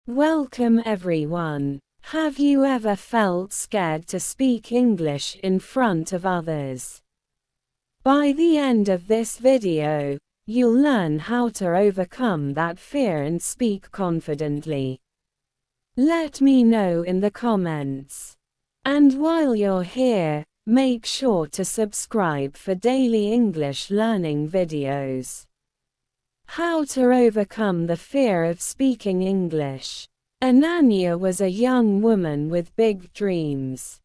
Welcome everyone. Have you ever felt scared to speak English in front of others? By the end of this video, you'll learn how to overcome that fear and speak confidently. Let me know in the comments. And while you're here, make sure to subscribe for daily English learning videos. How to overcome the fear of speaking English. Ananya was a young woman with big dreams.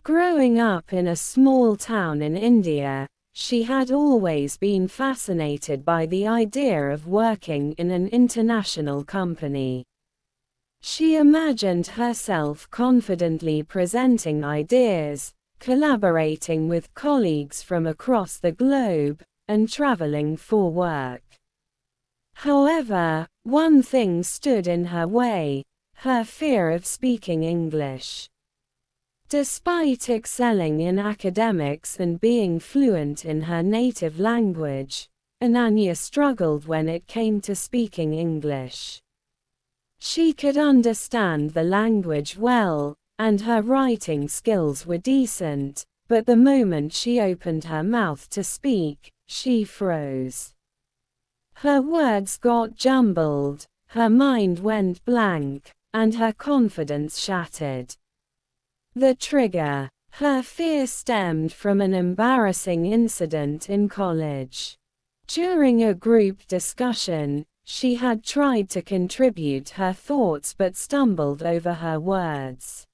Growing up in a small town in India, she had always been fascinated by the idea of working in an international company. She imagined herself confidently presenting ideas, collaborating with colleagues from across the globe, and traveling for work. However, one thing stood in her way: her fear of speaking English. Despite excelling in academics and being fluent in her native language, Ananya struggled when it came to speaking English. She could understand the language well, and her writing skills were decent, but the moment she opened her mouth to speak, she froze. Her words got jumbled, her mind went blank, and her confidence shattered. The trigger. Her fear stemmed from an embarrassing incident in college. During a group discussion, she had tried to contribute her thoughts but stumbled over her words.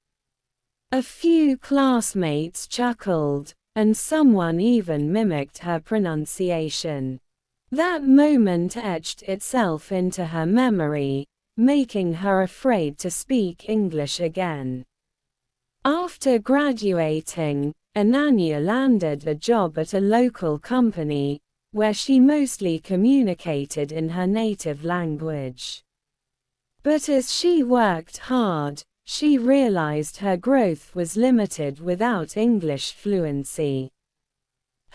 A few classmates chuckled, and someone even mimicked her pronunciation. That moment etched itself into her memory, making her afraid to speak English again. After graduating, Ananya landed a job at a local company, where she mostly communicated in her native language. But as she worked hard, she realized her growth was limited without English fluency.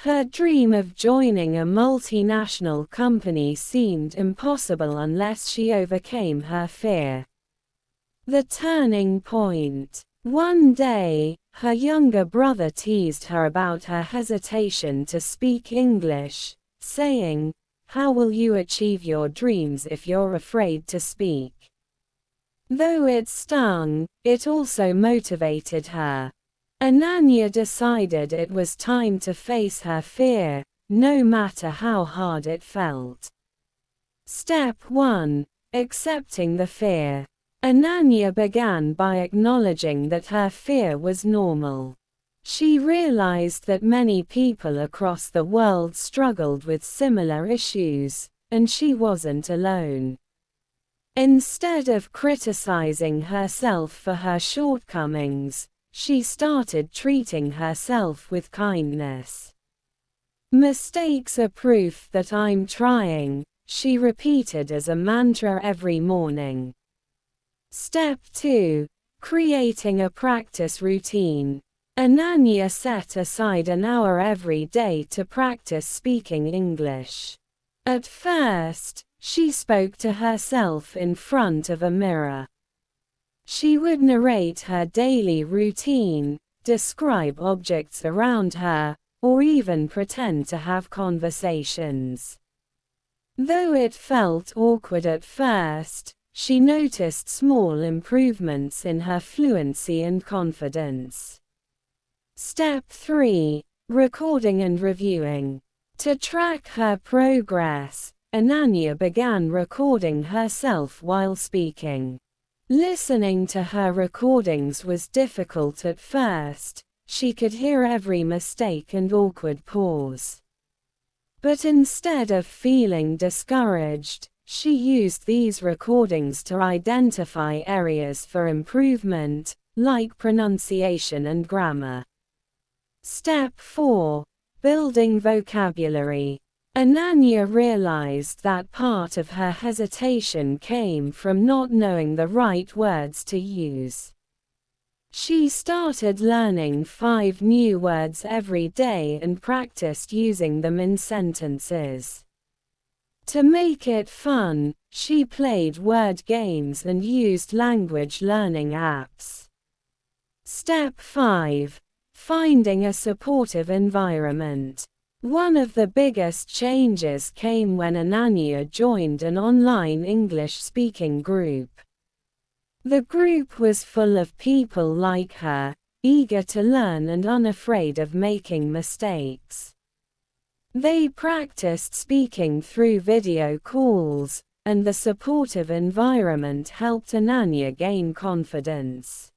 Her dream of joining a multinational company seemed impossible unless she overcame her fear. The turning point. One day, her younger brother teased her about her hesitation to speak English, saying, "How will you achieve your dreams if you're afraid to speak?" Though it stung, it also motivated her. Ananya decided it was time to face her fear, no matter how hard it felt. Step 1. Accepting the fear. Ananya began by acknowledging that her fear was normal. She realized that many people across the world struggled with similar issues, and she wasn't alone. Instead of criticizing herself for her shortcomings, she started treating herself with kindness. "Mistakes are proof that I'm trying," she repeated as a mantra every morning. Step 2. Creating a practice routine. Ananya set aside an hour every day to practice speaking English. At first, she spoke to herself in front of a mirror. She would narrate her daily routine, describe objects around her, or even pretend to have conversations. Though it felt awkward at first, she noticed small improvements in her fluency and confidence. Step 3. Recording and reviewing. To track her progress, Ananya began recording herself while speaking. Listening to her recordings was difficult at first. She could hear every mistake and awkward pause. But instead of feeling discouraged, she used these recordings to identify areas for improvement, like pronunciation and grammar. Step 4. Building vocabulary. Ananya realized that part of her hesitation came from not knowing the right words to use. She started learning 5 new words every day and practiced using them in sentences. To make it fun, she played word games and used language learning apps. Step 5. Finding a supportive environment. One of the biggest changes came when Ananya joined an online English-speaking group. The group was full of people like her, eager to learn and unafraid of making mistakes. They practiced speaking through video calls, and the supportive environment helped Ananya gain confidence.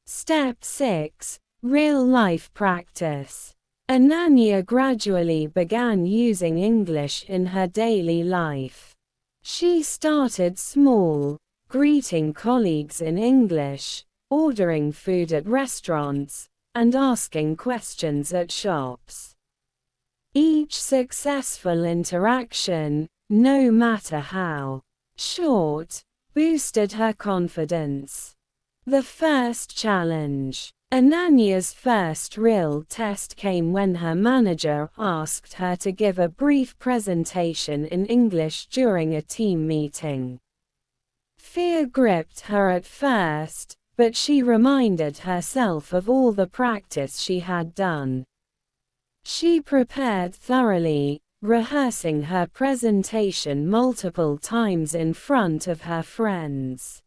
Step 6. Real-life practice. Ananya gradually began using English in her daily life. She started small, greeting colleagues in English, ordering food at restaurants, and asking questions at shops. Each successful interaction, no matter how short, boosted her confidence. The first challenge. Ananya's first real test came when her manager asked her to give a brief presentation in English during a team meeting. Fear gripped her at first, but she reminded herself of all the practice she had done. She prepared thoroughly, rehearsing her presentation multiple times in front of her friends.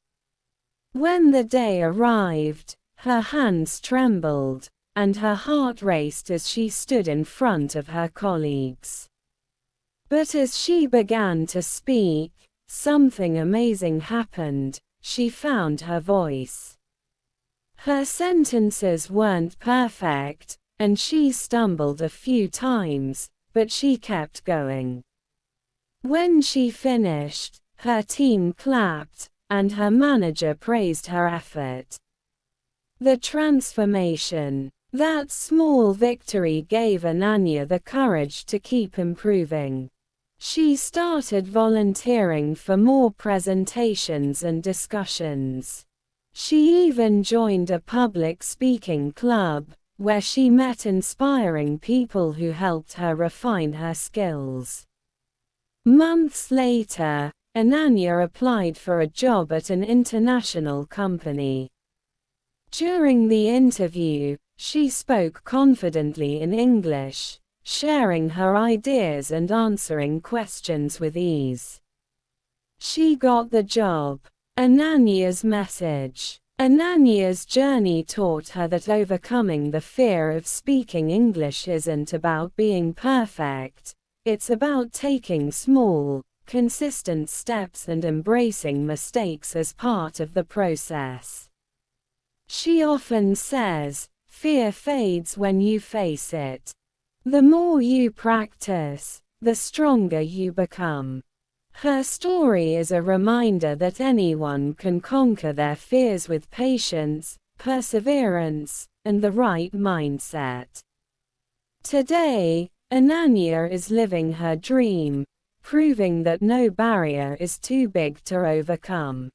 When the day arrived, her hands trembled, and her heart raced as she stood in front of her colleagues. But as she began to speak, something amazing happened. She found her voice. Her sentences weren't perfect, and she stumbled a few times, but she kept going. When she finished, her team clapped, and her manager praised her effort. The transformation. That small victory gave Ananya the courage to keep improving. She started volunteering for more presentations and discussions. She even joined a public speaking club, where she met inspiring people who helped her refine her skills. Months later, Ananya applied for a job at an international company. During the interview, she spoke confidently in English, sharing her ideas and answering questions with ease. She got the job. Ananya's message. Ananya's journey taught her that overcoming the fear of speaking English isn't about being perfect, it's about taking small, consistent steps and embracing mistakes as part of the process. She often says, fear fades when you face it. The more you practice, the stronger you become. Her story is a reminder that anyone can conquer their fears with patience, perseverance, and the right mindset. Today, Ananya is living her dream, proving that no barrier is too big to overcome.